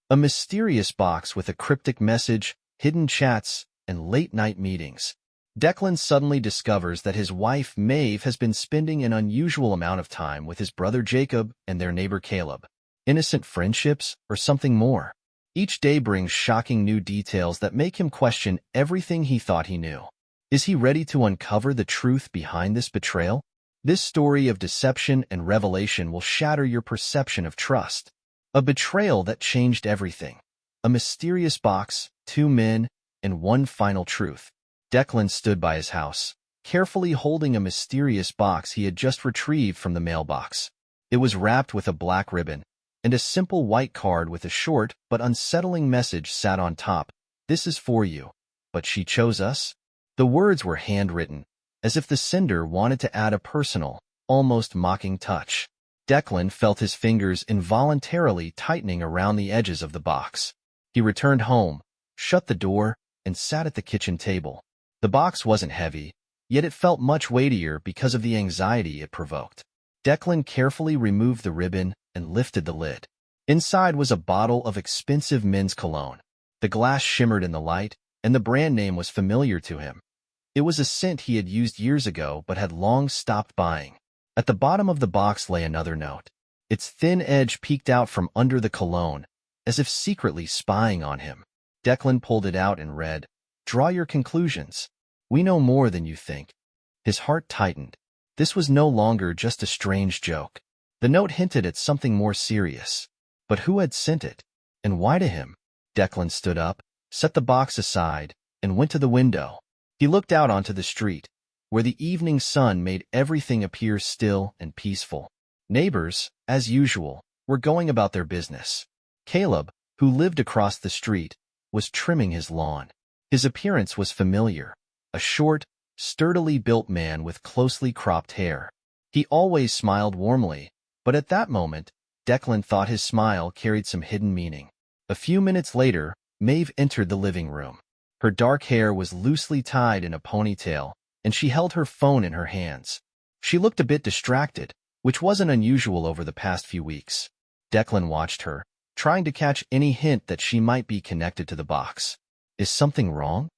A mysterious box with a cryptic message, hidden chats, and late-night meetings. Declan suddenly discovers that his wife, Maeve, has been spending an unusual amount of time with his brother Jacob and their neighbor Caleb. Innocent friendships, or something more? Each day brings shocking new details that make him question everything he thought he knew. Is he ready to uncover the truth behind this betrayal? This story of deception and revelation will shatter your perception of trust. A betrayal that changed everything. A mysterious box, 2 men, and one final truth. Declan stood by his house, carefully holding a mysterious box he had just retrieved from the mailbox. It was wrapped with a black ribbon, and a simple white card with a short but unsettling message sat on top. "This is for you, but she chose us." The words were handwritten, as if the sender wanted to add a personal, almost mocking touch. Declan felt his fingers involuntarily tightening around the edges of the box. He returned home, shut the door, and sat at the kitchen table. The box wasn't heavy, yet it felt much weightier because of the anxiety it provoked. Declan carefully removed the ribbon and lifted the lid. Inside was a bottle of expensive men's cologne. The glass shimmered in the light, and the brand name was familiar to him. It was a scent he had used years ago but had long stopped buying. At the bottom of the box lay another note. Its thin edge peeked out from under the cologne, as if secretly spying on him. Declan pulled it out and read, "Draw your conclusions. We know more than you think." His heart tightened. This was no longer just a strange joke. The note hinted at something more serious. But who had sent it? And why to him? Declan stood up, set the box aside, and went to the window. He looked out onto the street, where the evening sun made everything appear still and peaceful. Neighbors, as usual, were going about their business. Caleb, who lived across the street, was trimming his lawn. His appearance was familiar, a short, sturdily built man with closely cropped hair. He always smiled warmly, but at that moment, Declan thought his smile carried some hidden meaning. A few minutes later, Maeve entered the living room. Her dark hair was loosely tied in a ponytail, and she held her phone in her hands. She looked a bit distracted, which wasn't unusual over the past few weeks. Declan watched her, trying to catch any hint that she might be connected to the box. "Is something wrong?"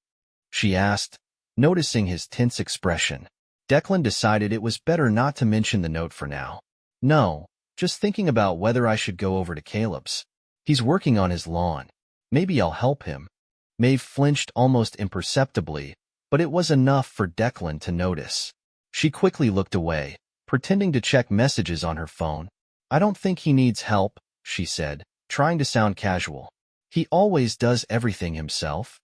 she asked, noticing his tense expression. Declan decided it was better not to mention the note for now. "No, just thinking about whether I should go over to Caleb's. He's working on his lawn. Maybe I'll help him." Maeve flinched almost imperceptibly, but it was enough for Declan to notice. She quickly looked away, pretending to check messages on her phone. "I don't think he needs help," she said, trying to sound casual. "He always does everything himself."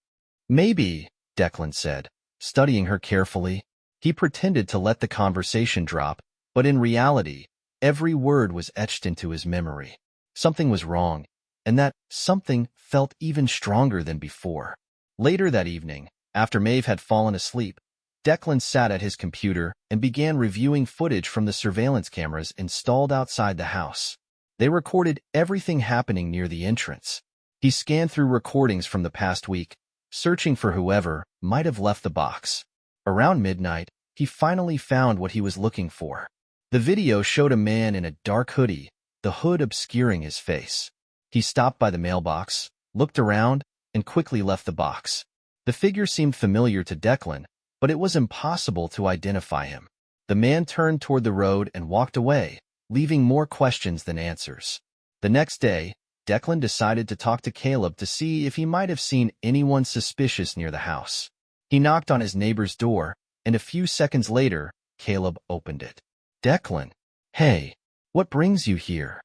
"Maybe," Declan said, studying her carefully. He pretended to let the conversation drop, but in reality, every word was etched into his memory. Something was wrong, and that something felt even stronger than before. Later that evening, after Maeve had fallen asleep, Declan sat at his computer and began reviewing footage from the surveillance cameras installed outside the house. They recorded everything happening near the entrance. He scanned through recordings from the past week, searching for whoever might have left the box. Around midnight, he finally found what he was looking for. The video showed a man in a dark hoodie, the hood obscuring his face. He stopped by the mailbox, looked around, and quickly left the box. The figure seemed familiar to Declan, but it was impossible to identify him. The man turned toward the road and walked away, leaving more questions than answers. The next day, Declan decided to talk to Caleb to see if he might have seen anyone suspicious near the house. He knocked on his neighbor's door, and a few seconds later, Caleb opened it. "Declan, hey, what brings you here?"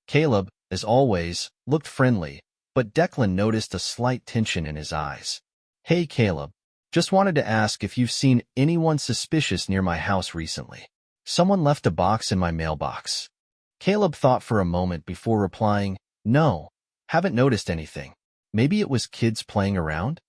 Caleb, as always, looked friendly, but Declan noticed a slight tension in his eyes. "Hey, Caleb, just wanted to ask if you've seen anyone suspicious near my house recently. Someone left a box in my mailbox." Caleb thought for a moment before replying, "No, haven't noticed anything. Maybe it was kids playing around?"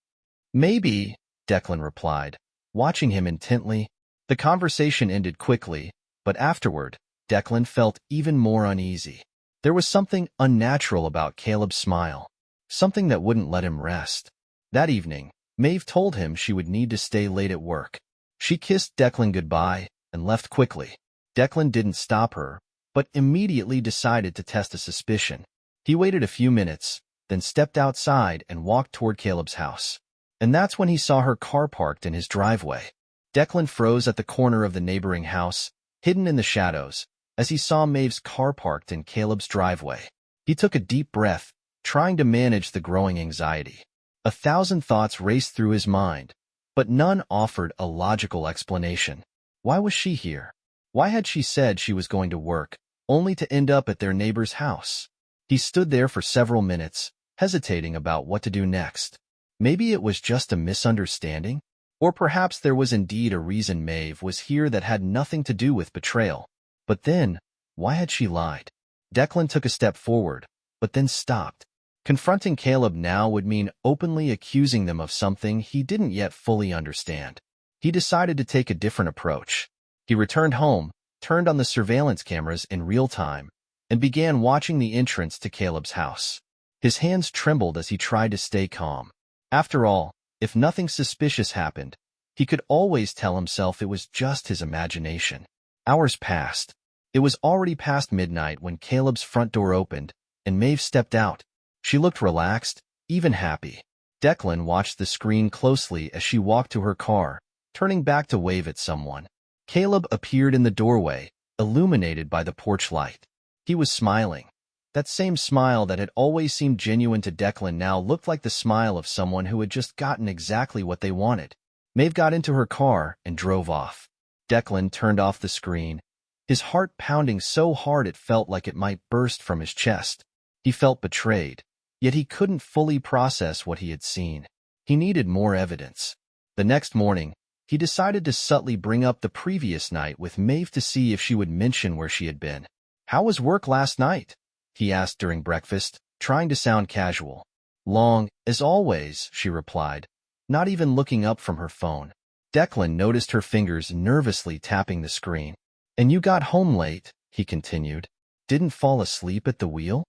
"Maybe," Declan replied, watching him intently. The conversation ended quickly, but afterward, Declan felt even more uneasy. There was something unnatural about Caleb's smile, something that wouldn't let him rest. That evening, Maeve told him she would need to stay late at work. She kissed Declan goodbye and left quickly. Declan didn't stop her, but immediately decided to test a suspicion. He waited a few minutes, then stepped outside and walked toward Caleb's house. And that's when he saw her car parked in his driveway. Declan froze at the corner of the neighboring house, hidden in the shadows, as he saw Maeve's car parked in Caleb's driveway. He took a deep breath, trying to manage the growing anxiety. 1,000 thoughts raced through his mind, but none offered a logical explanation. Why was she here? Why had she said she was going to work, only to end up at their neighbor's house? He stood there for several minutes, hesitating about what to do next. Maybe it was just a misunderstanding? Or perhaps there was indeed a reason Maeve was here that had nothing to do with betrayal. But then, why had she lied? Declan took a step forward, but then stopped. Confronting Caleb now would mean openly accusing them of something he didn't yet fully understand. He decided to take a different approach. He returned home, turned on the surveillance cameras in real time, and began watching the entrance to Caleb's house. His hands trembled as he tried to stay calm. After all, if nothing suspicious happened, he could always tell himself it was just his imagination. Hours passed. It was already past midnight when Caleb's front door opened, and Maeve stepped out. She looked relaxed, even happy. Declan watched the screen closely as she walked to her car, turning back to wave at someone. Caleb appeared in the doorway, illuminated by the porch light. He was smiling. That same smile that had always seemed genuine to Declan now looked like the smile of someone who had just gotten exactly what they wanted. Maeve got into her car and drove off. Declan turned off the screen, his heart pounding so hard it felt like it might burst from his chest. He felt betrayed, yet he couldn't fully process what he had seen. He needed more evidence. The next morning, he decided to subtly bring up the previous night with Maeve to see if she would mention where she had been. "How was work last night?" he asked during breakfast, trying to sound casual. "Long, as always," she replied, not even looking up from her phone. Declan noticed her fingers nervously tapping the screen. "And you got home late," he continued. "Didn't fall asleep at the wheel?"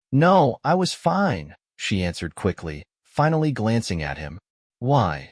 "No, I was fine," she answered quickly, finally glancing at him. "Why?"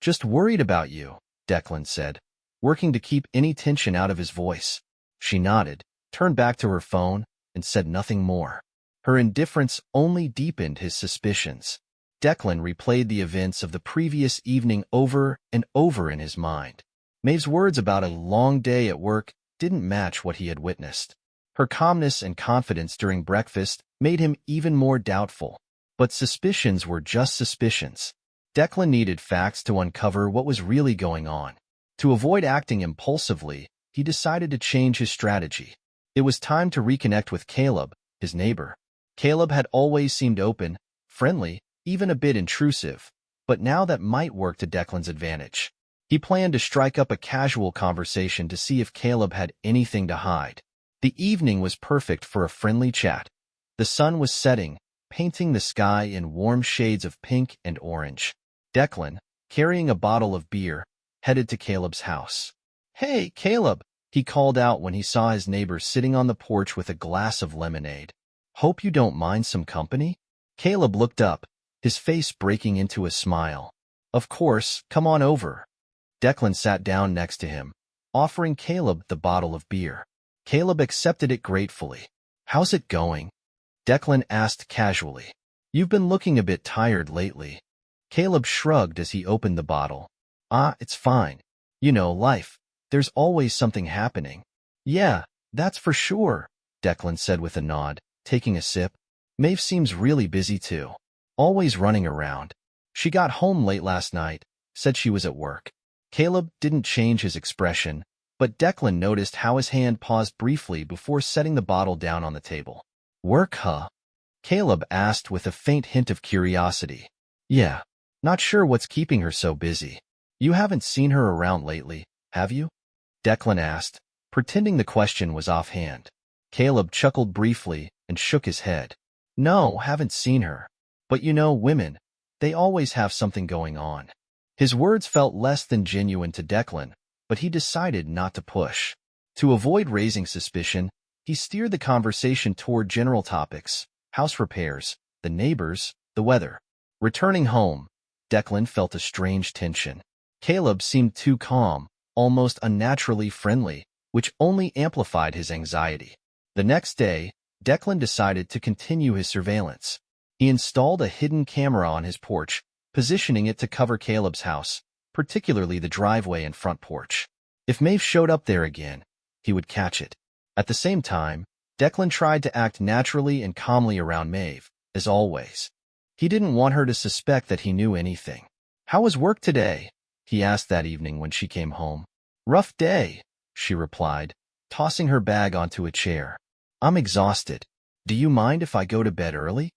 "Just worried about you," Declan said, working to keep any tension out of his voice. She nodded, turned back to her phone, and said nothing more. Her indifference only deepened his suspicions. Declan replayed the events of the previous evening over and over in his mind. Maeve's words about a long day at work didn't match what he had witnessed. Her calmness and confidence during breakfast made him even more doubtful. But suspicions were just suspicions. Declan needed facts to uncover what was really going on. To avoid acting impulsively, he decided to change his strategy. It was time to reconnect with Caleb, his neighbor. Caleb had always seemed open, friendly, even a bit intrusive, but now that might work to Declan's advantage. He planned to strike up a casual conversation to see if Caleb had anything to hide. The evening was perfect for a friendly chat. The sun was setting, painting the sky in warm shades of pink and orange. Declan, carrying a bottle of beer, headed to Caleb's house. "Hey, Caleb," he called out when he saw his neighbor sitting on the porch with a glass of lemonade. "Hope you don't mind some company?" Caleb looked up, his face breaking into a smile. "Of course, come on over." Declan sat down next to him, offering Caleb the bottle of beer. Caleb accepted it gratefully. "How's it going?" Declan asked casually. "You've been looking a bit tired lately." Caleb shrugged as he opened the bottle. It's fine. You know, life. There's always something happening." "Yeah, that's for sure," Declan said with a nod, taking a sip. "Maeve seems really busy too. Always running around. She got home late last night, said she was at work." Caleb didn't change his expression, but Declan noticed how his hand paused briefly before setting the bottle down on the table. "Work, huh?" Caleb asked with a faint hint of curiosity. "Yeah, not sure what's keeping her so busy. You haven't seen her around lately, have you?" Declan asked, pretending the question was offhand. Caleb chuckled briefly and shook his head. "No, haven't seen her. But you know, women, they always have something going on." His words felt less than genuine to Declan, but he decided not to push. To avoid raising suspicion, he steered the conversation toward general topics: house repairs, the neighbors, the weather. Returning home, Declan felt a strange tension. Caleb seemed too calm, almost unnaturally friendly, which only amplified his anxiety. The next day, Declan decided to continue his surveillance. He installed a hidden camera on his porch, positioning it to cover Caleb's house, particularly the driveway and front porch. If Maeve showed up there again, he would catch it. At the same time, Declan tried to act naturally and calmly around Maeve, as always. He didn't want her to suspect that he knew anything. "How was work today?" he asked that evening when she came home. "Rough day," she replied, tossing her bag onto a chair. "I'm exhausted. Do you mind if I go to bed early?"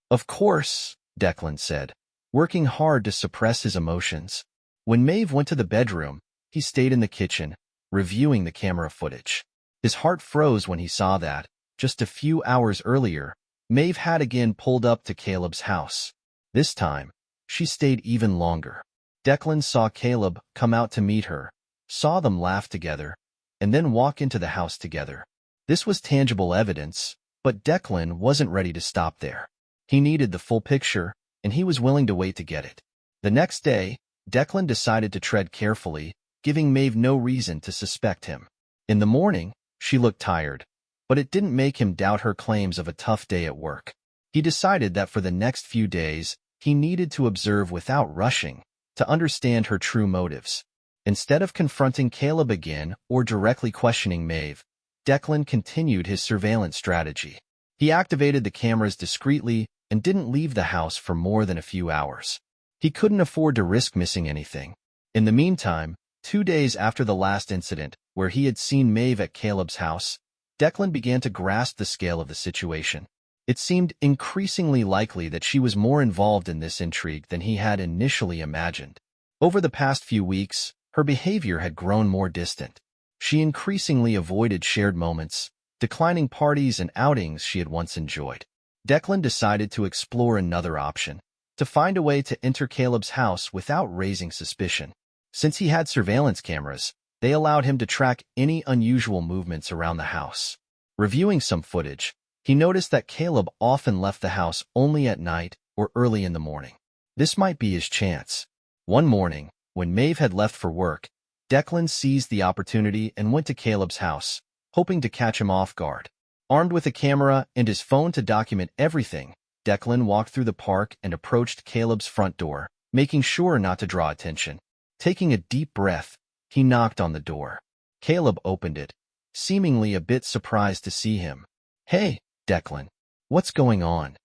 "Of course," Declan said, working hard to suppress his emotions. When Maeve went to the bedroom, he stayed in the kitchen, reviewing the camera footage. His heart froze when he saw that, just a few hours earlier, Maeve had again pulled up to Caleb's house. This time, she stayed even longer. Declan saw Caleb come out to meet her, saw them laugh together, and then walk into the house together. This was tangible evidence, but Declan wasn't ready to stop there. He needed the full picture, and he was willing to wait to get it. The next day, Declan decided to tread carefully, giving Maeve no reason to suspect him. In the morning, she looked tired, but it didn't make him doubt her claims of a tough day at work. He decided that for the next few days, he needed to observe without rushing, to understand her true motives. Instead of confronting Caleb again or directly questioning Maeve, Declan continued his surveillance strategy. He activated the cameras discreetly and didn't leave the house for more than a few hours. He couldn't afford to risk missing anything. In the meantime, 2 days after the last incident, where he had seen Maeve at Caleb's house, Declan began to grasp the scale of the situation. It seemed increasingly likely that she was more involved in this intrigue than he had initially imagined. Over the past few weeks, her behavior had grown more distant. She increasingly avoided shared moments, declining parties and outings she had once enjoyed. Declan decided to explore another option, to find a way to enter Caleb's house without raising suspicion. Since he had surveillance cameras, they allowed him to track any unusual movements around the house. Reviewing some footage, he noticed that Caleb often left the house only at night or early in the morning. This might be his chance. One morning, when Maeve had left for work, Declan seized the opportunity and went to Caleb's house, hoping to catch him off guard. Armed with a camera and his phone to document everything, Declan walked through the park and approached Caleb's front door, making sure not to draw attention. Taking a deep breath, he knocked on the door. Caleb opened it, seemingly a bit surprised to see him. "Hey, Declan, what's going on?"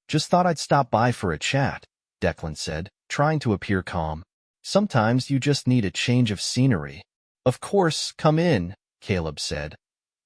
"Just thought I'd stop by for a chat," Declan said, trying to appear calm. "Sometimes you just need a change of scenery." "Of course, come in," Caleb said,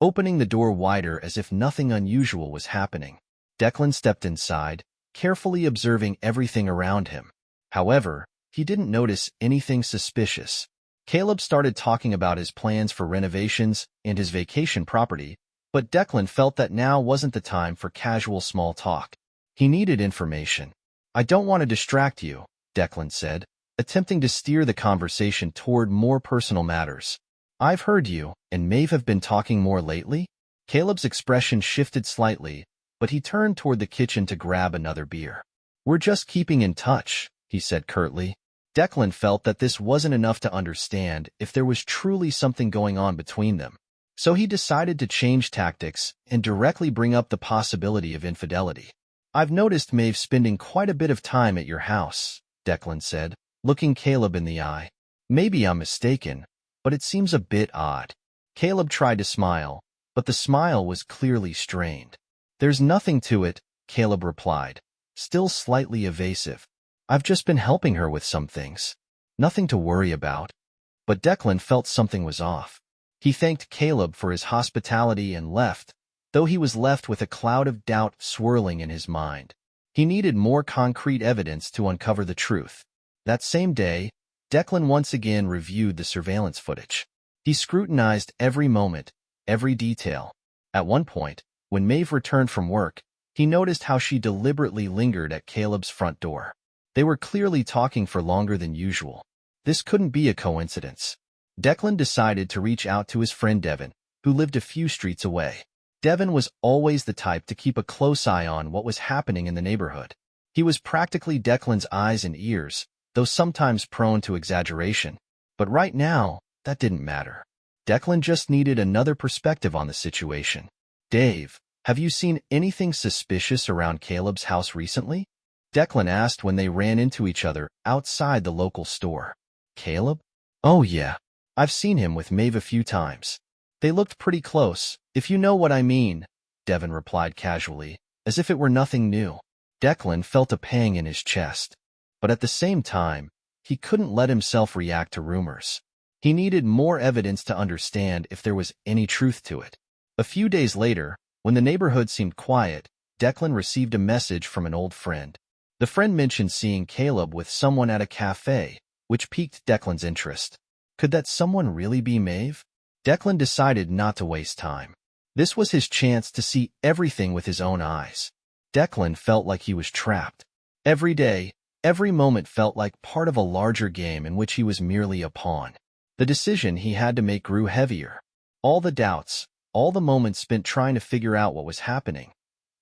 opening the door wider as if nothing unusual was happening. Declan stepped inside, carefully observing everything around him. However, he didn't notice anything suspicious. Caleb started talking about his plans for renovations and his vacation property, but Declan felt that now wasn't the time for casual small talk. He needed information. "I don't want to distract you," Declan said, attempting to steer the conversation toward more personal matters. "I've heard you and Maeve have been talking more lately?" Caleb's expression shifted slightly, but he turned toward the kitchen to grab another beer. "We're just keeping in touch," he said curtly. Declan felt that this wasn't enough to understand if there was truly something going on between them. So he decided to change tactics and directly bring up the possibility of infidelity. "I've noticed Maeve spending quite a bit of time at your house," Declan said, looking Caleb in the eye. "Maybe I'm mistaken, but it seems a bit odd." Caleb tried to smile, but the smile was clearly strained. "There's nothing to it," Caleb replied, still slightly evasive. "I've just been helping her with some things. Nothing to worry about." But Declan felt something was off. He thanked Caleb for his hospitality and left, though he was left with a cloud of doubt swirling in his mind. He needed more concrete evidence to uncover the truth. That same day, Declan once again reviewed the surveillance footage. He scrutinized every moment, every detail. At one point, when Maeve returned from work, he noticed how she deliberately lingered at Caleb's front door. They were clearly talking for longer than usual. This couldn't be a coincidence. Declan decided to reach out to his friend Devin, who lived a few streets away. Devin was always the type to keep a close eye on what was happening in the neighborhood. He was practically Declan's eyes and ears, though sometimes prone to exaggeration. But right now, that didn't matter. Declan just needed another perspective on the situation. "Dave," Have you seen anything suspicious around Caleb's house recently? Declan asked when they ran into each other outside the local store. Caleb? Oh yeah. I've seen him with Maeve a few times. They looked pretty close, if you know what I mean, Devon replied casually, as if it were nothing new. Declan felt a pang in his chest, but at the same time, he couldn't let himself react to rumors. He needed more evidence to understand if there was any truth to it. A few days later, when the neighborhood seemed quiet, Declan received a message from an old friend. The friend mentioned seeing Caleb with someone at a cafe, which piqued Declan's interest. Could that someone really be Maeve? Declan decided not to waste time. This was his chance to see everything with his own eyes. Declan felt like he was trapped. Every day, every moment felt like part of a larger game in which he was merely a pawn. The decision he had to make grew heavier. All the doubts, all the moments spent trying to figure out what was happening.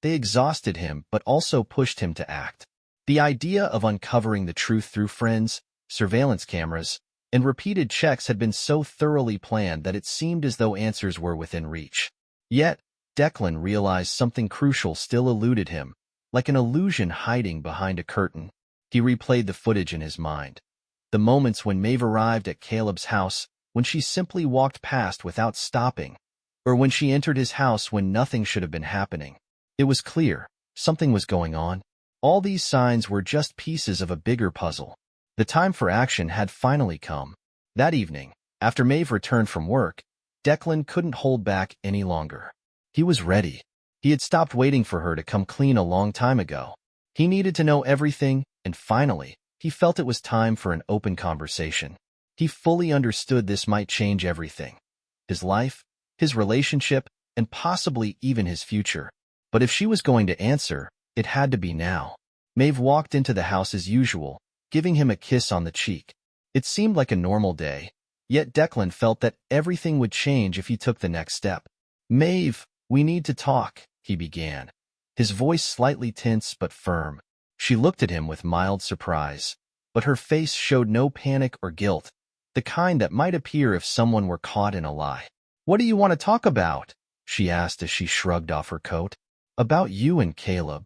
They exhausted him but also pushed him to act. The idea of uncovering the truth through friends, surveillance cameras, and repeated checks had been so thoroughly planned that it seemed as though answers were within reach. Yet, Declan realized something crucial still eluded him, like an illusion hiding behind a curtain. He replayed the footage in his mind. The moments when Maeve arrived at Caleb's house, when she simply walked past without stopping, or when she entered his house when nothing should have been happening. It was clear, something was going on. All these signs were just pieces of a bigger puzzle. The time for action had finally come. That evening, after Maeve returned from work, Declan couldn't hold back any longer. He was ready. He had stopped waiting for her to come clean a long time ago. He needed to know everything, and finally, he felt it was time for an open conversation. He fully understood this might change everything. His life, his relationship, and possibly even his future. But if she was going to answer, it had to be now. Maeve walked into the house as usual, giving him a kiss on the cheek. It seemed like a normal day, yet Declan felt that everything would change if he took the next step. Maeve, we need to talk, he began. His voice slightly tense but firm. She looked at him with mild surprise, but her face showed no panic or guilt, the kind that might appear if someone were caught in a lie. What do you want to talk about? She asked as she shrugged off her coat. About you and Caleb.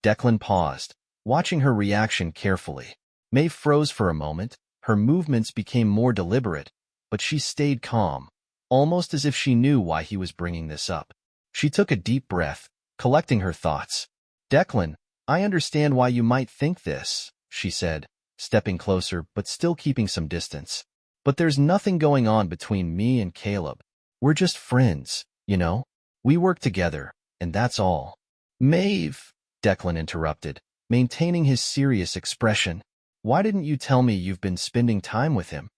Declan paused, watching her reaction carefully. Maeve froze for a moment, her movements became more deliberate, but she stayed calm, almost as if she knew why he was bringing this up. She took a deep breath, collecting her thoughts. Declan, I understand why you might think this, she said, stepping closer but still keeping some distance. But there's nothing going on between me and Caleb. We're just friends, you know? We work together, and that's all. Maeve, Declan interrupted, maintaining his serious expression. Why didn't you tell me you've been spending time with him?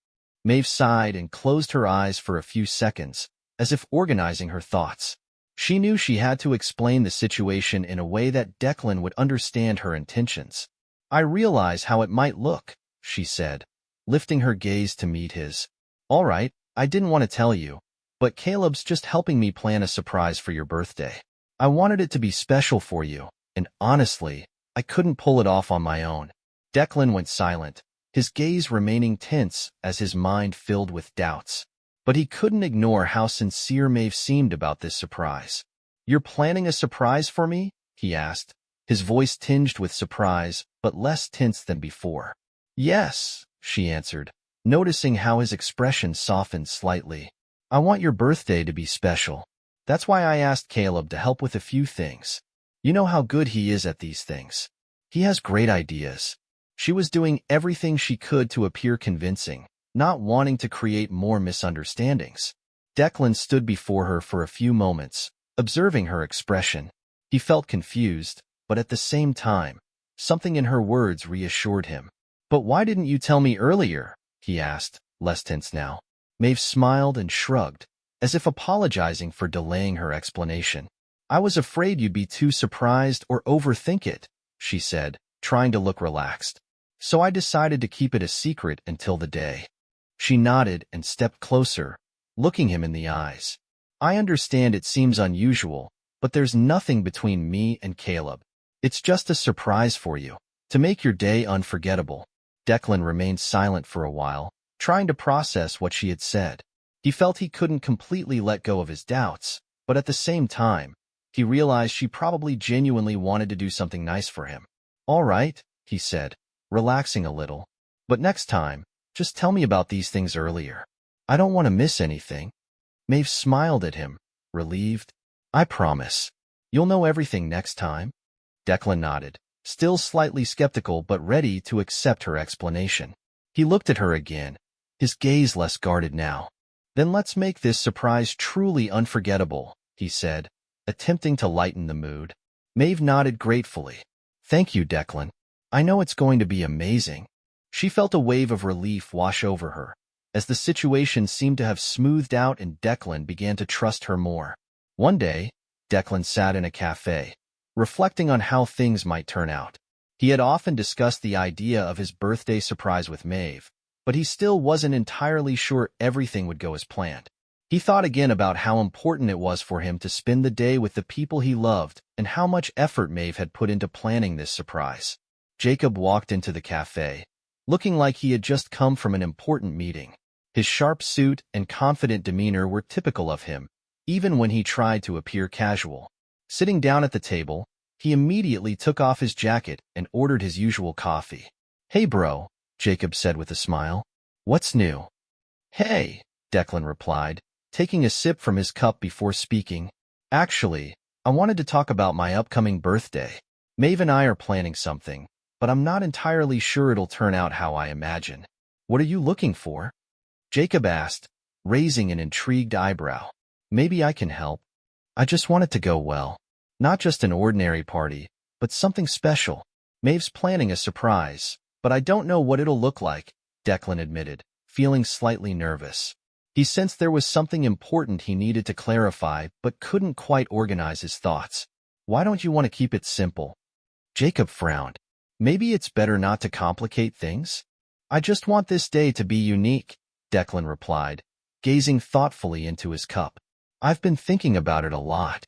Maeve sighed and closed her eyes for a few seconds, as if organizing her thoughts. She knew she had to explain the situation in a way that Declan would understand her intentions. I realize how it might look, she said, lifting her gaze to meet his. All right, I didn't want to tell you, but Caleb's just helping me plan a surprise for your birthday. I wanted it to be special for you, and honestly, I couldn't pull it off on my own. Declan went silent, his gaze remaining tense as his mind filled with doubts. But he couldn't ignore how sincere Maeve seemed about this surprise. You're planning a surprise for me? He asked, his voice tinged with surprise, but less tense than before. Yes, she answered, noticing how his expression softened slightly. I want your birthday to be special. That's why I asked Caleb to help with a few things. You know how good he is at these things. He has great ideas. She was doing everything she could to appear convincing, not wanting to create more misunderstandings. Declan stood before her for a few moments, observing her expression. He felt confused, but at the same time, something in her words reassured him. But why didn't you tell me earlier? He asked, less tense now. Maeve smiled and shrugged, as if apologizing for delaying her explanation. I was afraid you'd be too surprised or overthink it, she said, trying to look relaxed. So I decided to keep it a secret until the day. She nodded and stepped closer, looking him in the eyes. I understand it seems unusual, but there's nothing between me and Caleb. It's just a surprise for you, to make your day unforgettable. Declan remained silent for a while, trying to process what she had said. He felt he couldn't completely let go of his doubts, but at the same time, he realized she probably genuinely wanted to do something nice for him. "All right," he said, relaxing a little. "But next time, just tell me about these things earlier. I don't want to miss anything." Maeve smiled at him, relieved. "I promise. You'll know everything next time." Declan nodded, still slightly skeptical but ready to accept her explanation. He looked at her again, his gaze less guarded now. "Then let's make this surprise truly unforgettable," he said, attempting to lighten the mood. Maeve nodded gratefully. "Thank you, Declan. I know it's going to be amazing." She felt a wave of relief wash over her, as the situation seemed to have smoothed out and Declan began to trust her more. One day, Declan sat in a cafe, reflecting on how things might turn out. He had often discussed the idea of his birthday surprise with Maeve, but he still wasn't entirely sure everything would go as planned. He thought again about how important it was for him to spend the day with the people he loved and how much effort Maeve had put into planning this surprise. Jacob walked into the cafe, looking like he had just come from an important meeting. His sharp suit and confident demeanor were typical of him, even when he tried to appear casual. Sitting down at the table, he immediately took off his jacket and ordered his usual coffee. "Hey bro," Jacob said with a smile. "What's new?" "Hey," Declan replied, taking a sip from his cup before speaking. "Actually, I wanted to talk about my upcoming birthday. Maeve and I are planning something, but I'm not entirely sure it'll turn out how I imagine." "What are you looking for?" Jacob asked, raising an intrigued eyebrow. "Maybe I can help. I just want it to go well. Not just an ordinary party, but something special. Maeve's planning a surprise, but I don't know what it'll look like," Declan admitted, feeling slightly nervous. He sensed there was something important he needed to clarify, but couldn't quite organize his thoughts. "Why don't you want to keep it simple?" Jacob frowned. "Maybe it's better not to complicate things?" "I just want this day to be unique," Declan replied, gazing thoughtfully into his cup. "I've been thinking about it a lot."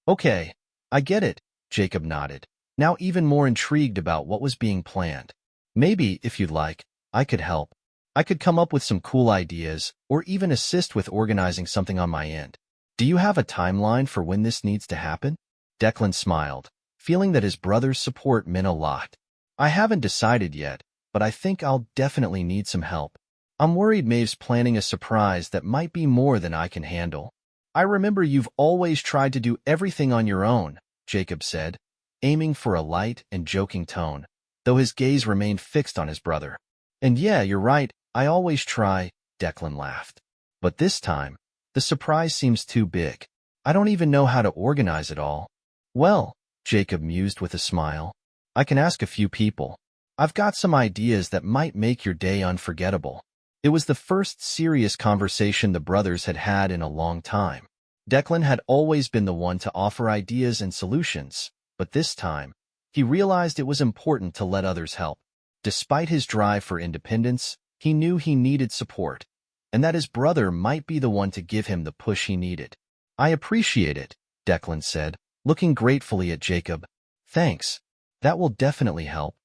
"Okay, I get it," Jacob nodded, now even more intrigued about what was being planned. "Maybe, if you'd like, I could help. I could come up with some cool ideas, or even assist with organizing something on my end. Do you have a timeline for when this needs to happen?" Declan smiled, feeling that his brother's support meant a lot. "I haven't decided yet, but I think I'll definitely need some help. I'm worried Maeve's planning a surprise that might be more than I can handle." "I remember you've always tried to do everything on your own," Jacob said, aiming for a light and joking tone, though his gaze remained fixed on his brother. "And yeah, you're right, I always try," Declan laughed. "But this time, the surprise seems too big. I don't even know how to organize it all." "Well," Jacob mused with a smile, "I can ask a few people. I've got some ideas that might make your day unforgettable." It was the first serious conversation the brothers had had in a long time. Declan had always been the one to offer ideas and solutions, but this time, he realized it was important to let others help. Despite his drive for independence, he knew he needed support, and that his brother might be the one to give him the push he needed. "I appreciate it," Declan said, looking gratefully at Jacob. "Thanks. That will definitely help."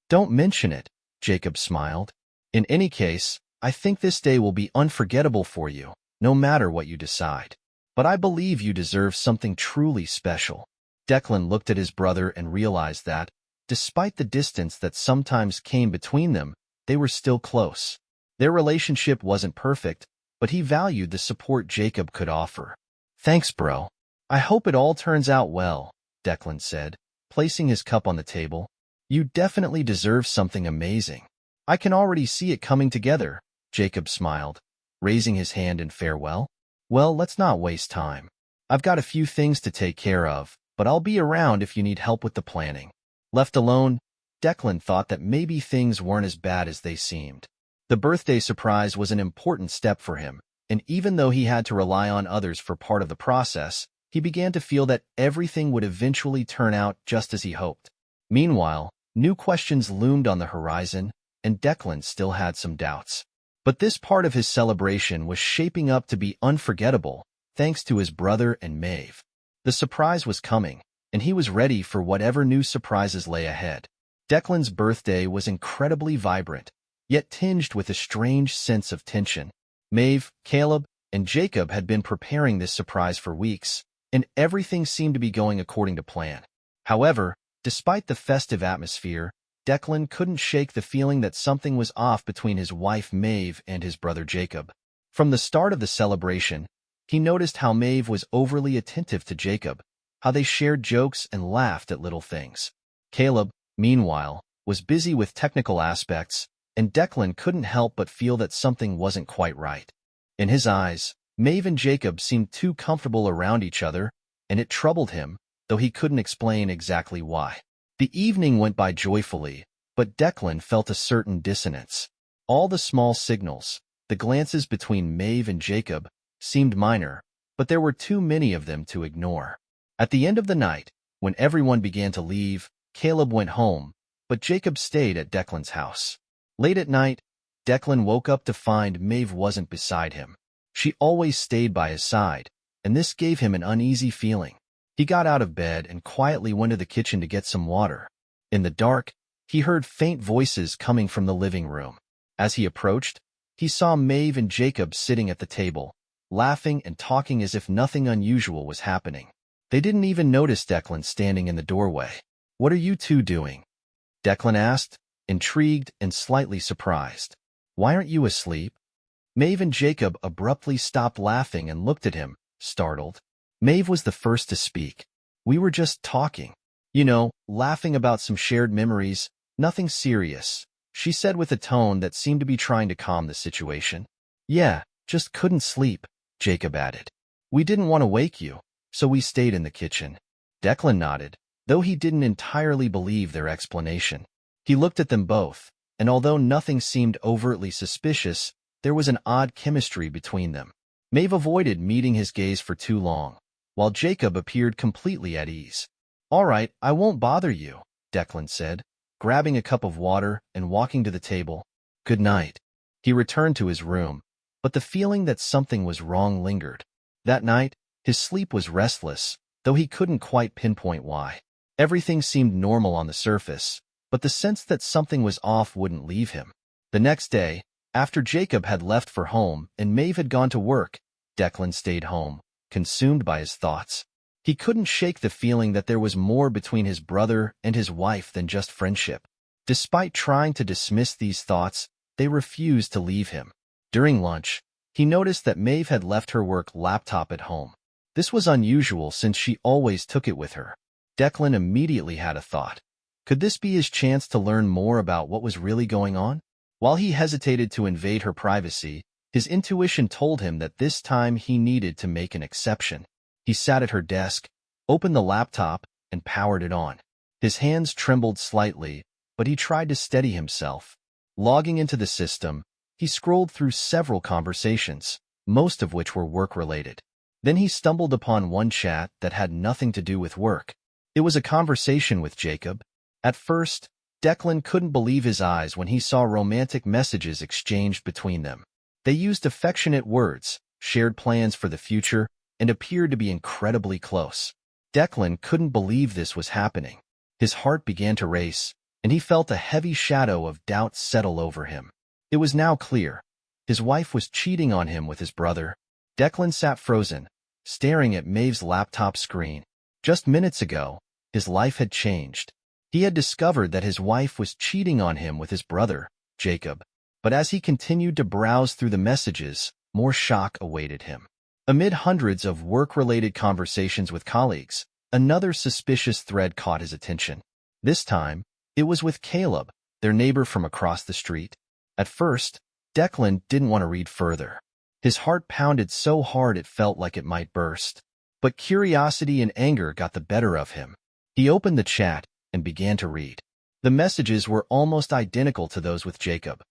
"Don't mention it," Jacob smiled. "In any case, I think this day will be unforgettable for you, no matter what you decide. But I believe you deserve something truly special." Declan looked at his brother and realized that, despite the distance that sometimes came between them, they were still close. Their relationship wasn't perfect, but he valued the support Jacob could offer. "Thanks, bro. I hope it all turns out well," Declan said, placing his cup on the table. "You definitely deserve something amazing." "I can already see it coming together," Jacob smiled, raising his hand in farewell. "Well, let's not waste time. I've got a few things to take care of, but I'll be around if you need help with the planning." Left alone, Declan thought that maybe things weren't as bad as they seemed. The birthday surprise was an important step for him, and even though he had to rely on others for part of the process, he began to feel that everything would eventually turn out just as he hoped. Meanwhile, new questions loomed on the horizon, and Declan still had some doubts. But this part of his celebration was shaping up to be unforgettable, thanks to his brother and Maeve. The surprise was coming, and he was ready for whatever new surprises lay ahead. Declan's birthday was incredibly vibrant, yet tinged with a strange sense of tension. Maeve, Caleb, and Jacob had been preparing this surprise for weeks, and everything seemed to be going according to plan. However, despite the festive atmosphere, Declan couldn't shake the feeling that something was off between his wife Maeve and his brother Jacob. From the start of the celebration, he noticed how Maeve was overly attentive to Jacob, how they shared jokes and laughed at little things. Caleb, meanwhile, was busy with technical aspects, and Declan couldn't help but feel that something wasn't quite right. In his eyes, Maeve and Jacob seemed too comfortable around each other, and it troubled him, though he couldn't explain exactly why. The evening went by joyfully, but Declan felt a certain dissonance. All the small signals, the glances between Maeve and Jacob, seemed minor, but there were too many of them to ignore. At the end of the night, when everyone began to leave, Caleb went home, but Jacob stayed at Declan's house. Late at night, Declan woke up to find Maeve wasn't beside him. She always stayed by his side, and this gave him an uneasy feeling. He got out of bed and quietly went to the kitchen to get some water. In the dark, he heard faint voices coming from the living room. As he approached, he saw Maeve and Jacob sitting at the table, laughing and talking as if nothing unusual was happening. They didn't even notice Declan standing in the doorway. "What are you two doing?" Declan asked, intrigued and slightly surprised. "Why aren't you asleep?" Maeve and Jacob abruptly stopped laughing and looked at him, startled. Maeve was the first to speak. "We were just talking. Laughing about some shared memories, nothing serious," she said with a tone that seemed to be trying to calm the situation. "Yeah, just couldn't sleep," Jacob added. "We didn't want to wake you, so we stayed in the kitchen." Declan nodded, though he didn't entirely believe their explanation. He looked at them both, and although nothing seemed overtly suspicious, there was an odd chemistry between them. Maeve avoided meeting his gaze for too long, while Jacob appeared completely at ease. "All right, I won't bother you," Declan said, grabbing a cup of water and walking to the table. "Good night." He returned to his room, but the feeling that something was wrong lingered. That night, his sleep was restless, though he couldn't quite pinpoint why. Everything seemed normal on the surface, but the sense that something was off wouldn't leave him. The next day, after Jacob had left for home and Maeve had gone to work, Declan stayed home, consumed by his thoughts. He couldn't shake the feeling that there was more between his brother and his wife than just friendship. Despite trying to dismiss these thoughts, they refused to leave him. During lunch, he noticed that Maeve had left her work laptop at home. This was unusual since she always took it with her. Declan immediately had a thought. Could this be his chance to learn more about what was really going on? While he hesitated to invade her privacy, his intuition told him that this time he needed to make an exception. He sat at her desk, opened the laptop, and powered it on. His hands trembled slightly, but he tried to steady himself. Logging into the system, he scrolled through several conversations, most of which were work-related. Then he stumbled upon one chat that had nothing to do with work. It was a conversation with Jacob. At first, Declan couldn't believe his eyes when he saw romantic messages exchanged between them. They used affectionate words, shared plans for the future, and appeared to be incredibly close. Declan couldn't believe this was happening. His heart began to race, and he felt a heavy shadow of doubt settle over him. It was now clear. His wife was cheating on him with his brother. Declan sat frozen, staring at Maeve's laptop screen. Just minutes ago, his life had changed. He had discovered that his wife was cheating on him with his brother, Jacob. But as he continued to browse through the messages, more shock awaited him. Amid hundreds of work-related conversations with colleagues, another suspicious thread caught his attention. This time, it was with Caleb, their neighbor from across the street. At first, Declan didn't want to read further. His heart pounded so hard it felt like it might burst. But curiosity and anger got the better of him. He opened the chat and began to read. The messages were almost identical to those with Jacob.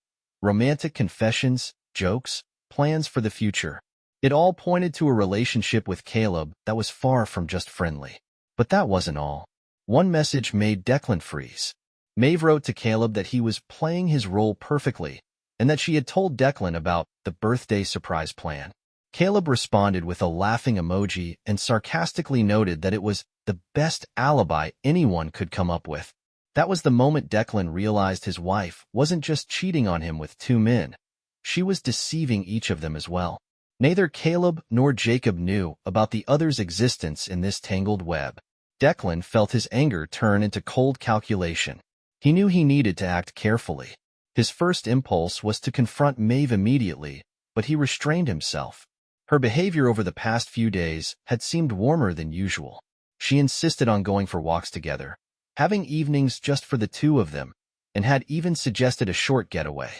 Romantic confessions, jokes, plans for the future. It all pointed to a relationship with Caleb that was far from just friendly. But that wasn't all. One message made Declan freeze. Maeve wrote to Caleb that he was playing his role perfectly, and that she had told Declan about the birthday surprise plan. Caleb responded with a laughing emoji and sarcastically noted that it was the best alibi anyone could come up with. That was the moment Declan realized his wife wasn't just cheating on him with two men. She was deceiving each of them as well. Neither Caleb nor Jacob knew about the other's existence in this tangled web. Declan felt his anger turn into cold calculation. He knew he needed to act carefully. His first impulse was to confront Maeve immediately, but he restrained himself. Her behavior over the past few days had seemed warmer than usual. She insisted on going for walks together, having evenings just for the two of them, and had even suggested a short getaway.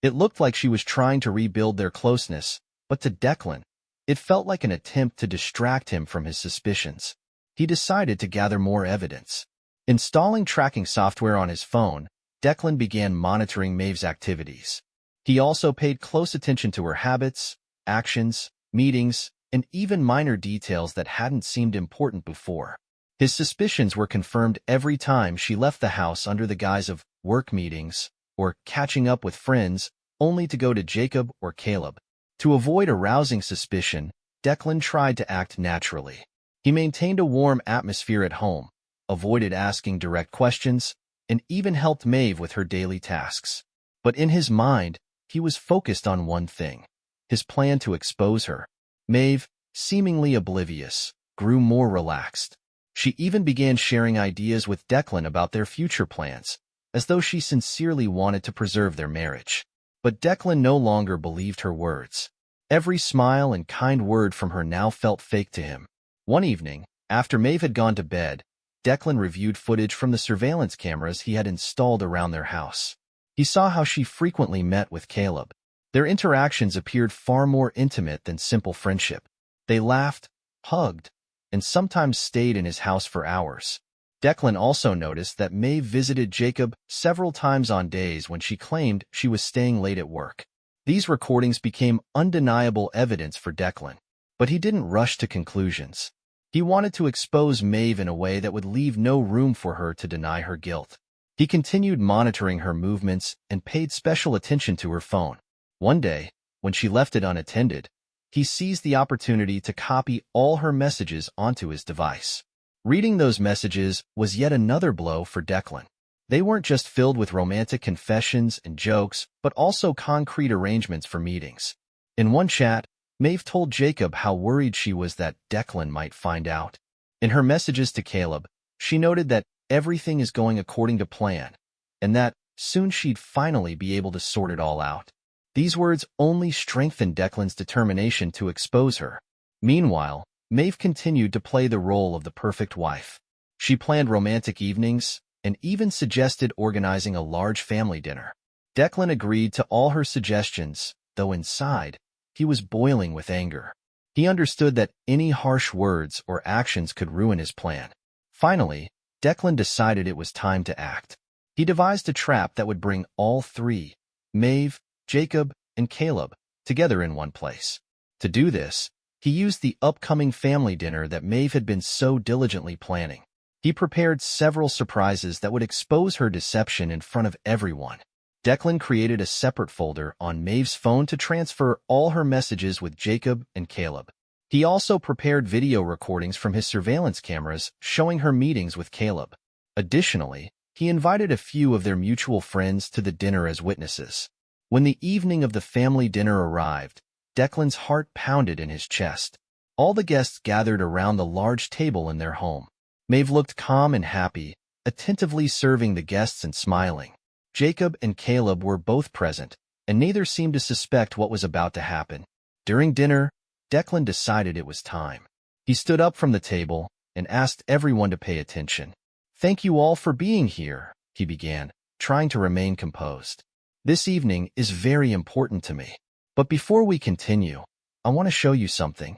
It looked like she was trying to rebuild their closeness, but to Declan, it felt like an attempt to distract him from his suspicions. He decided to gather more evidence. Installing tracking software on his phone, Declan began monitoring Maeve's activities. He also paid close attention to her habits, actions, meetings, and even minor details that hadn't seemed important before. His suspicions were confirmed every time she left the house under the guise of work meetings or catching up with friends, only to go to Jacob or Caleb. To avoid arousing suspicion, Declan tried to act naturally. He maintained a warm atmosphere at home, avoided asking direct questions, and even helped Maeve with her daily tasks. But in his mind, he was focused on one thing: his plan to expose her. Maeve, seemingly oblivious, grew more relaxed. She even began sharing ideas with Declan about their future plans, as though she sincerely wanted to preserve their marriage. But Declan no longer believed her words. Every smile and kind word from her now felt fake to him. One evening, after Maeve had gone to bed, Declan reviewed footage from the surveillance cameras he had installed around their house. He saw how she frequently met with Caleb. Their interactions appeared far more intimate than simple friendship. They laughed, hugged, and sometimes stayed in his house for hours. Declan also noticed that Maeve visited Jacob several times on days when she claimed she was staying late at work. These recordings became undeniable evidence for Declan, but he didn't rush to conclusions. He wanted to expose Maeve in a way that would leave no room for her to deny her guilt. He continued monitoring her movements and paid special attention to her phone. One day, when she left it unattended, he seized the opportunity to copy all her messages onto his device. Reading those messages was yet another blow for Declan. They weren't just filled with romantic confessions and jokes, but also concrete arrangements for meetings. In one chat, Maeve told Jacob how worried she was that Declan might find out. In her messages to Caleb, she noted that everything is going according to plan, and that soon she'd finally be able to sort it all out. These words only strengthened Declan's determination to expose her. Meanwhile, Maeve continued to play the role of the perfect wife. She planned romantic evenings and even suggested organizing a large family dinner. Declan agreed to all her suggestions, though inside, he was boiling with anger. He understood that any harsh words or actions could ruin his plan. Finally, Declan decided it was time to act. He devised a trap that would bring all three, Maeve, Jacob, and Caleb, together in one place. To do this, he used the upcoming family dinner that Maeve had been so diligently planning. He prepared several surprises that would expose her deception in front of everyone. Declan created a separate folder on Maeve's phone to transfer all her messages with Jacob and Caleb. He also prepared video recordings from his surveillance cameras showing her meetings with Caleb. Additionally, he invited a few of their mutual friends to the dinner as witnesses. When the evening of the family dinner arrived, Declan's heart pounded in his chest. All the guests gathered around the large table in their home. Maeve looked calm and happy, attentively serving the guests and smiling. Jacob and Caleb were both present, and neither seemed to suspect what was about to happen. During dinner, Declan decided it was time. He stood up from the table and asked everyone to pay attention. "Thank you all for being here," he began, trying to remain composed. "This evening is very important to me. But before we continue, I want to show you something."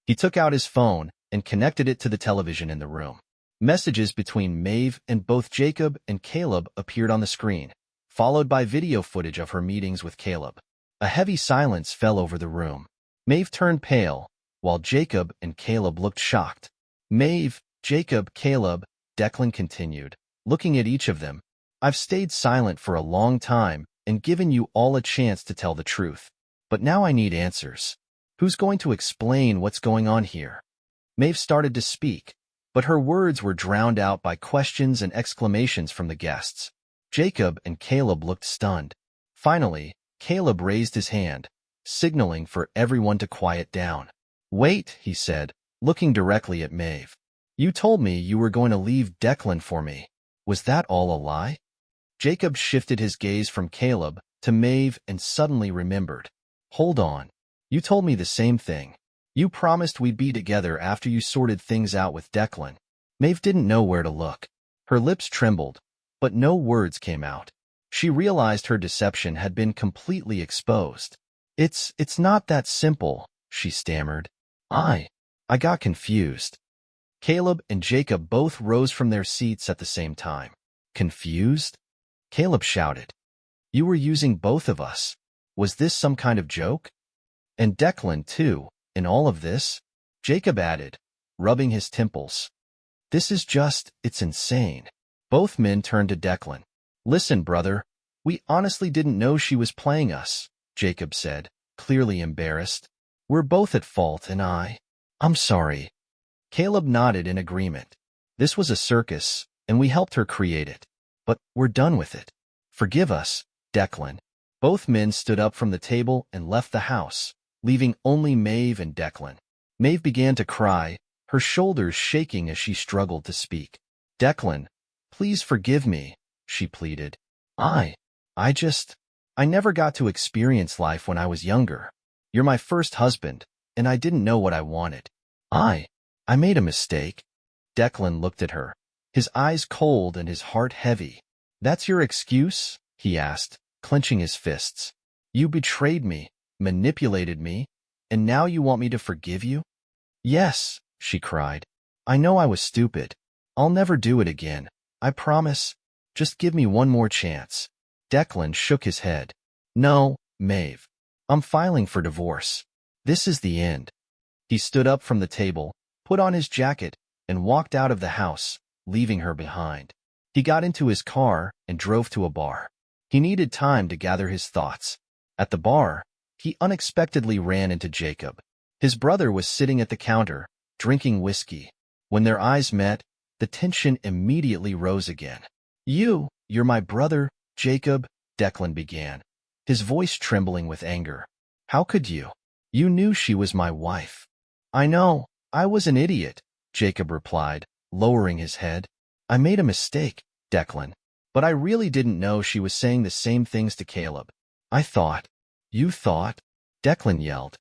He took out his phone and connected it to the television in the room. Messages between Maeve and both Jacob and Caleb appeared on the screen, followed by video footage of her meetings with Caleb. A heavy silence fell over the room. Maeve turned pale, while Jacob and Caleb looked shocked. "Maeve, Jacob, Caleb," Declan continued, looking at each of them. "I've stayed silent for a long time and given you all a chance to tell the truth. But now I need answers. Who's going to explain what's going on here?" Maeve started to speak, but her words were drowned out by questions and exclamations from the guests. Jacob and Caleb looked stunned. Finally, Caleb raised his hand, signaling for everyone to quiet down. "Wait," he said, looking directly at Maeve. "You told me you were going to leave Declan for me. Was that all a lie?" Jacob shifted his gaze from Caleb to Maeve and suddenly remembered. "Hold on. You told me the same thing. You promised we'd be together after you sorted things out with Declan." Maeve didn't know where to look. Her lips trembled, but no words came out. She realized her deception had been completely exposed. It's not that simple," she stammered. I got confused." Caleb and Jacob both rose from their seats at the same time. "Confused?" Caleb shouted. "You were using both of us. Was this some kind of joke? And Declan, too, in all of this?" Jacob added, rubbing his temples. It's insane." Both men turned to Declan. "Listen, brother, we honestly didn't know she was playing us," Jacob said, clearly embarrassed. "We're both at fault, and I'm sorry." Caleb nodded in agreement. "This was a circus, and we helped her create it. But we're done with it. Forgive us, Declan." Both men stood up from the table and left the house, leaving only Maeve and Declan. Maeve began to cry, her shoulders shaking as she struggled to speak. "Declan, please forgive me," she pleaded. I never got to experience life when I was younger. You're my first husband, and I didn't know what I wanted. I made a mistake." Declan looked at her, his eyes cold and his heart heavy. "That's your excuse?" he asked, clenching his fists. "You betrayed me, manipulated me, and now you want me to forgive you?" "Yes," she cried. "I know I was stupid. I'll never do it again. I promise. Just give me one more chance." Declan shook his head. "No, Maeve. I'm filing for divorce. This is the end." He stood up from the table, put on his jacket, and walked out of the house, leaving her behind. He got into his car and drove to a bar. He needed time to gather his thoughts. At the bar, he unexpectedly ran into Jacob. His brother was sitting at the counter, drinking whiskey. When their eyes met, the tension immediately rose again. You're my brother, Jacob," Declan began, his voice trembling with anger. "How could you? You knew she was my wife." "I know, I was an idiot," Jacob replied, lowering his head. "I made a mistake, Declan. But I really didn't know she was saying the same things to Caleb. I thought." "You thought?" Declan yelled.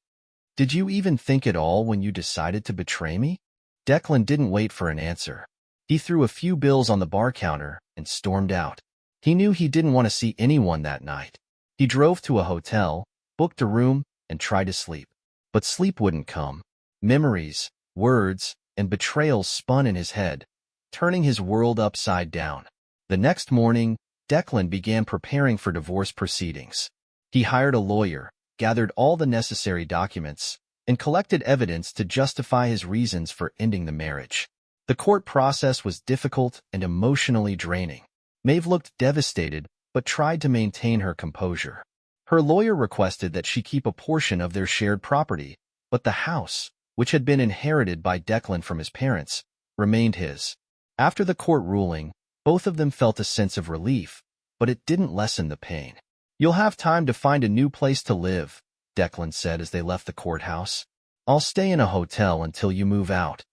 "Did you even think at all when you decided to betray me?" Declan didn't wait for an answer. He threw a few bills on the bar counter and stormed out. He knew he didn't want to see anyone that night. He drove to a hotel, booked a room, and tried to sleep. But sleep wouldn't come. Memories, words, and betrayal spun in his head, turning his world upside down. The next morning, Declan began preparing for divorce proceedings. He hired a lawyer, gathered all the necessary documents, and collected evidence to justify his reasons for ending the marriage. The court process was difficult and emotionally draining. Maeve looked devastated, but tried to maintain her composure. Her lawyer requested that she keep a portion of their shared property, but the house, which had been inherited by Declan from his parents, remained his. After the court ruling, both of them felt a sense of relief, but it didn't lessen the pain. "You'll have time to find a new place to live," Declan said as they left the courthouse. "I'll stay in a hotel until you move out."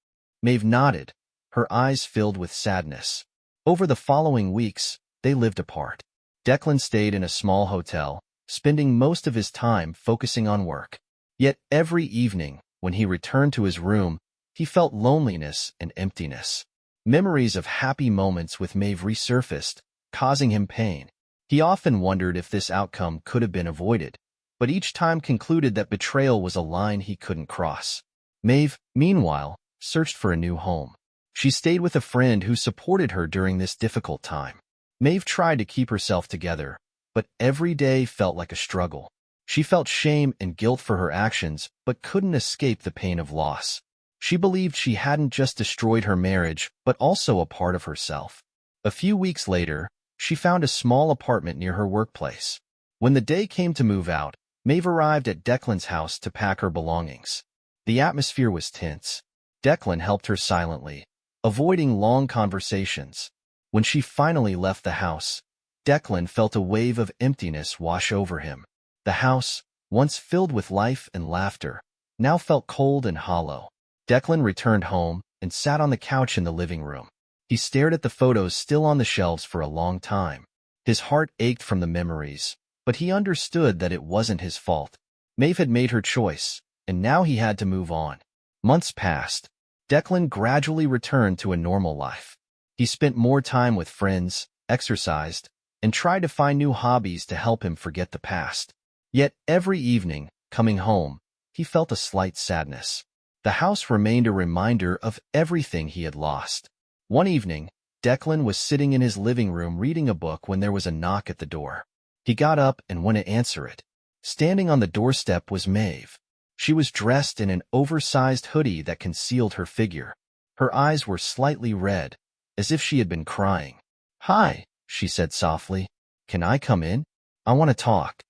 Maeve nodded, her eyes filled with sadness. Over the following weeks, they lived apart. Declan stayed in a small hotel, spending most of his time focusing on work. Yet every evening, when he returned to his room, he felt loneliness and emptiness. Memories of happy moments with Maeve resurfaced, causing him pain. He often wondered if this outcome could have been avoided, but each time concluded that betrayal was a line he couldn't cross. Maeve, meanwhile, searched for a new home. She stayed with a friend who supported her during this difficult time. Maeve tried to keep herself together, but every day felt like a struggle. She felt shame and guilt for her actions, but couldn't escape the pain of loss. She believed she hadn't just destroyed her marriage, but also a part of herself. A few weeks later, she found a small apartment near her workplace. When the day came to move out, Maeve arrived at Declan's house to pack her belongings. The atmosphere was tense. Declan helped her silently, avoiding long conversations. When she finally left the house, Declan felt a wave of emptiness wash over him. The house, once filled with life and laughter, now felt cold and hollow. Declan returned home and sat on the couch in the living room. He stared at the photos still on the shelves for a long time. His heart ached from the memories, but he understood that it wasn't his fault. Maeve had made her choice, and now he had to move on. Months passed. Declan gradually returned to a normal life. He spent more time with friends, exercised, and tried to find new hobbies to help him forget the past. Yet every evening, coming home, he felt a slight sadness. The house remained a reminder of everything he had lost. One evening, Declan was sitting in his living room reading a book when there was a knock at the door. He got up and went to answer it. Standing on the doorstep was Maeve. She was dressed in an oversized hoodie that concealed her figure. Her eyes were slightly red, as if she had been crying. "Hi," she said softly. "Can I come in? I want to talk."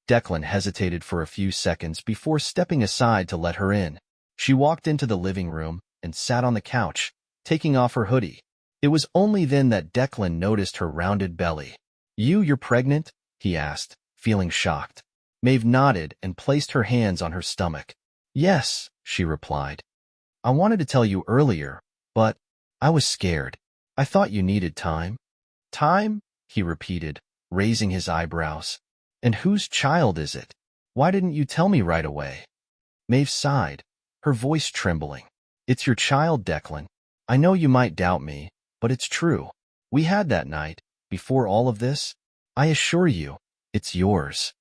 Declan hesitated for a few seconds before stepping aside to let her in. She walked into the living room and sat on the couch, taking off her hoodie. It was only then that Declan noticed her rounded belly. You're pregnant?" he asked, feeling shocked. Maeve nodded and placed her hands on her stomach. "Yes," she replied. "I wanted to tell you earlier, but I was scared. I thought you needed time." "Time?" he repeated, raising his eyebrows. "And whose child is it? Why didn't you tell me right away?" Maeve sighed, her voice trembling. "It's your child, Declan. I know you might doubt me, but it's true. We had that night, before all of this. I assure you, it's yours."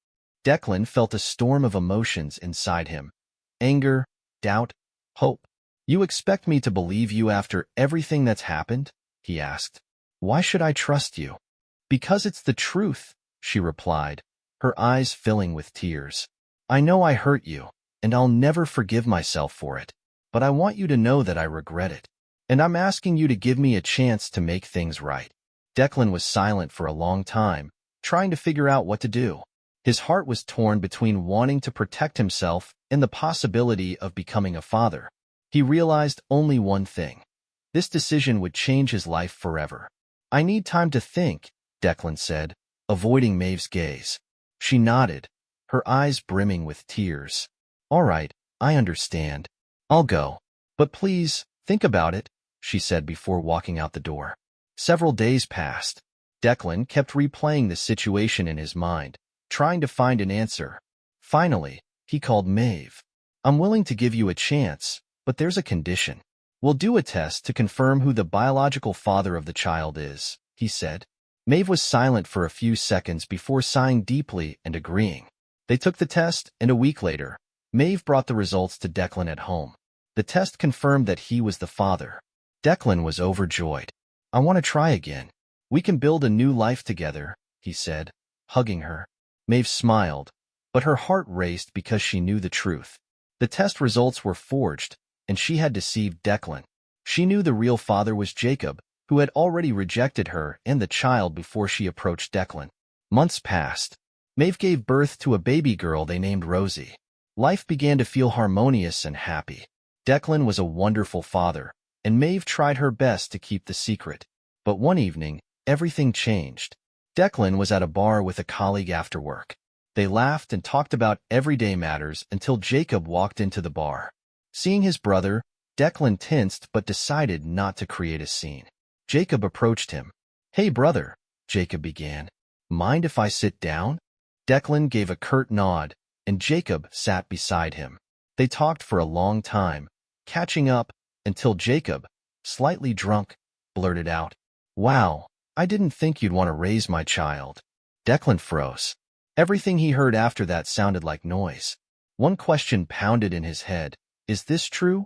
Declan felt a storm of emotions inside him. Anger, doubt, hope. "You expect me to believe you after everything that's happened?" he asked. "Why should I trust you?" "Because it's the truth," she replied, her eyes filling with tears. "I know I hurt you, and I'll never forgive myself for it, but I want you to know that I regret it, and I'm asking you to give me a chance to make things right." Declan was silent for a long time, trying to figure out what to do. His heart was torn between wanting to protect himself and the possibility of becoming a father. He realized only one thing. This decision would change his life forever. "I need time to think," Declan said, avoiding Maeve's gaze. She nodded, her eyes brimming with tears. "All right, I understand. I'll go. But please, think about it," she said before walking out the door. Several days passed. Declan kept replaying the situation in his mind, trying to find an answer. Finally, he called Maeve. "I'm willing to give you a chance, but there's a condition. We'll do a test to confirm who the biological father of the child is," he said. Maeve was silent for a few seconds before sighing deeply and agreeing. They took the test, and a week later, Maeve brought the results to Declan at home. The test confirmed that he was the father. Declan was overjoyed. "I want to try again. We can build a new life together," he said, hugging her. Maeve smiled, but her heart raced because she knew the truth. The test results were forged, and she had deceived Declan. She knew the real father was Jacob, who had already rejected her and the child before she approached Declan. Months passed. Maeve gave birth to a baby girl they named Rosie. Life began to feel harmonious and happy. Declan was a wonderful father, and Maeve tried her best to keep the secret. But one evening, everything changed. Declan was at a bar with a colleague after work. They laughed and talked about everyday matters until Jacob walked into the bar. Seeing his brother, Declan tensed but decided not to create a scene. Jacob approached him. "Hey, brother," Jacob began. "Mind if I sit down?" Declan gave a curt nod, and Jacob sat beside him. They talked for a long time, catching up, until Jacob, slightly drunk, blurted out, "Wow, I didn't think you'd want to raise my child." Declan froze. Everything he heard after that sounded like noise. One question pounded in his head. "Is this true?"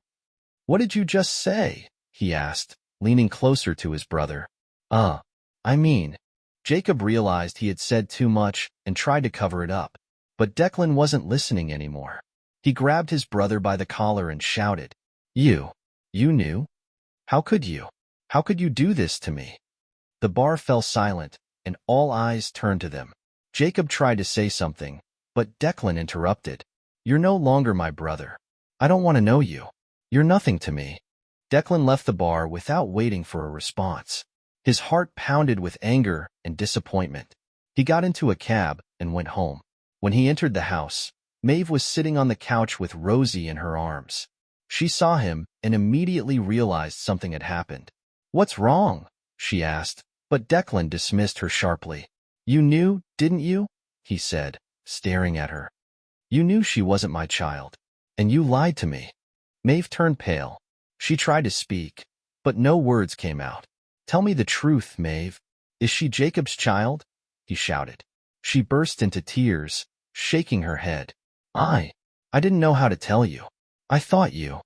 "What did you just say?" he asked, leaning closer to his brother. I mean," Jacob realized he had said too much and tried to cover it up. But Declan wasn't listening anymore. He grabbed his brother by the collar and shouted, You knew? How could you? How could you do this to me?" The bar fell silent, and all eyes turned to them. Jacob tried to say something, but Declan interrupted. "You're no longer my brother. I don't want to know you. You're nothing to me." Declan left the bar without waiting for a response. His heart pounded with anger and disappointment. He got into a cab and went home. When he entered the house, Maeve was sitting on the couch with Rosie in her arms. She saw him and immediately realized something had happened. "What's wrong?" she asked, but Declan dismissed her sharply. "You knew, didn't you?" he said, staring at her. "You knew she wasn't my child, and you lied to me." Maeve turned pale. She tried to speak, but no words came out. "Tell me the truth, Maeve. Is she Jacob's child?" he shouted. She burst into tears, shaking her head. I didn't know how to tell you. I thought you,"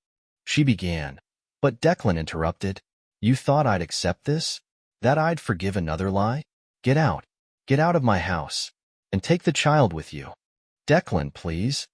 she began, but Declan interrupted. "You thought I'd accept this? That I'd forgive another lie? Get out. Get out of my house. And take the child with you." "Declan, please,"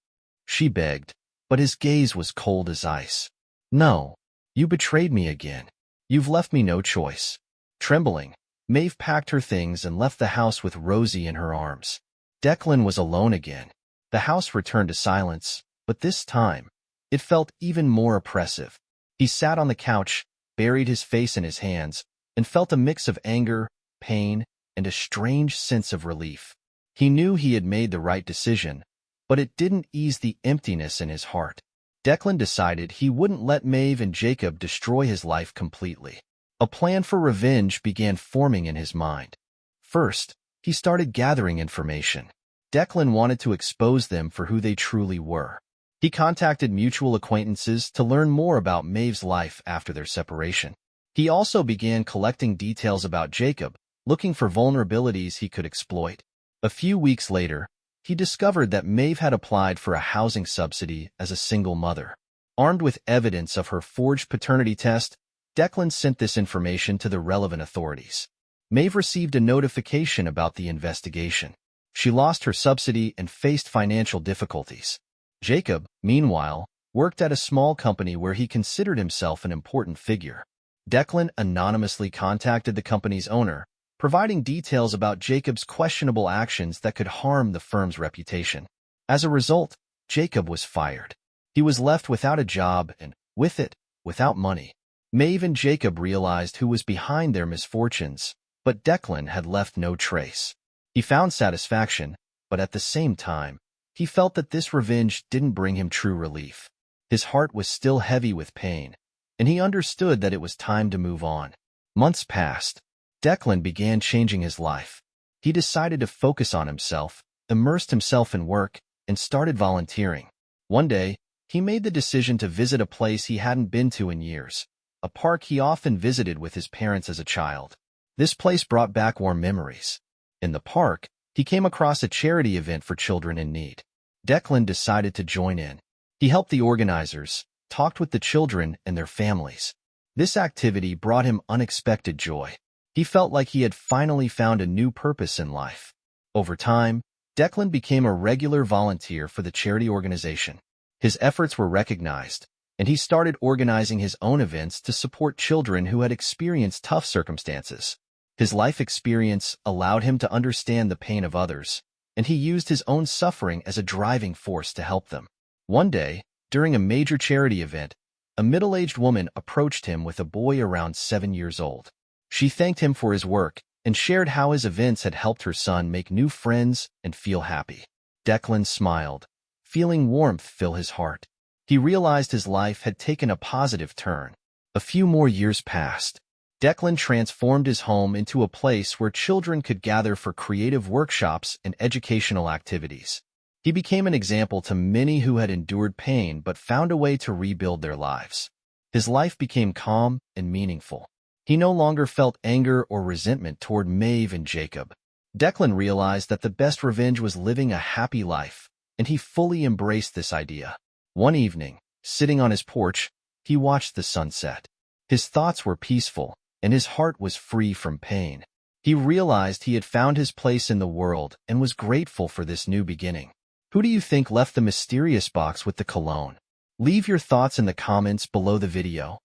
she begged, but his gaze was cold as ice. "No. You betrayed me again. You've left me no choice." Trembling, Maeve packed her things and left the house with Rosie in her arms. Declan was alone again. The house returned to silence, but this time, it felt even more oppressive. He sat on the couch, buried his face in his hands, and felt a mix of anger, pain, and a strange sense of relief. He knew he had made the right decision, but it didn't ease the emptiness in his heart. Declan decided he wouldn't let Maeve and Jacob destroy his life completely. A plan for revenge began forming in his mind. First, he started gathering information. Declan wanted to expose them for who they truly were. He contacted mutual acquaintances to learn more about Maeve's life after their separation. He also began collecting details about Jacob, looking for vulnerabilities he could exploit. A few weeks later, he discovered that Maeve had applied for a housing subsidy as a single mother. Armed with evidence of her forged paternity test, Declan sent this information to the relevant authorities. Maeve received a notification about the investigation. She lost her subsidy and faced financial difficulties. Jacob, meanwhile, worked at a small company where he considered himself an important figure. Declan anonymously contacted the company's owner, providing details about Jacob's questionable actions that could harm the firm's reputation. As a result, Jacob was fired. He was left without a job and, with it, without money. Maeve and Jacob realized who was behind their misfortunes, but Declan had left no trace. He found satisfaction, but at the same time, he felt that this revenge didn't bring him true relief. His heart was still heavy with pain, and he understood that it was time to move on. Months passed. Declan began changing his life. He decided to focus on himself, immersed himself in work, and started volunteering. One day, he made the decision to visit a place he hadn't been to in years, a park he often visited with his parents as a child. This place brought back warm memories. In the park, he came across a charity event for children in need. Declan decided to join in. He helped the organizers, talked with the children and their families. This activity brought him unexpected joy. He felt like he had finally found a new purpose in life. Over time, Declan became a regular volunteer for the charity organization. His efforts were recognized, and he started organizing his own events to support children who had experienced tough circumstances. His life experience allowed him to understand the pain of others, and he used his own suffering as a driving force to help them. One day, during a major charity event, a middle-aged woman approached him with a boy around 7 years old. She thanked him for his work and shared how his events had helped her son make new friends and feel happy. Declan smiled, feeling warmth fill his heart. He realized his life had taken a positive turn. A few more years passed. Declan transformed his home into a place where children could gather for creative workshops and educational activities. He became an example to many who had endured pain but found a way to rebuild their lives. His life became calm and meaningful. He no longer felt anger or resentment toward Maeve and Jacob. Declan realized that the best revenge was living a happy life, and he fully embraced this idea. One evening, sitting on his porch, he watched the sunset. His thoughts were peaceful, and his heart was free from pain. He realized he had found his place in the world and was grateful for this new beginning. Who do you think left the mysterious box with the cologne? Leave your thoughts in the comments below the video.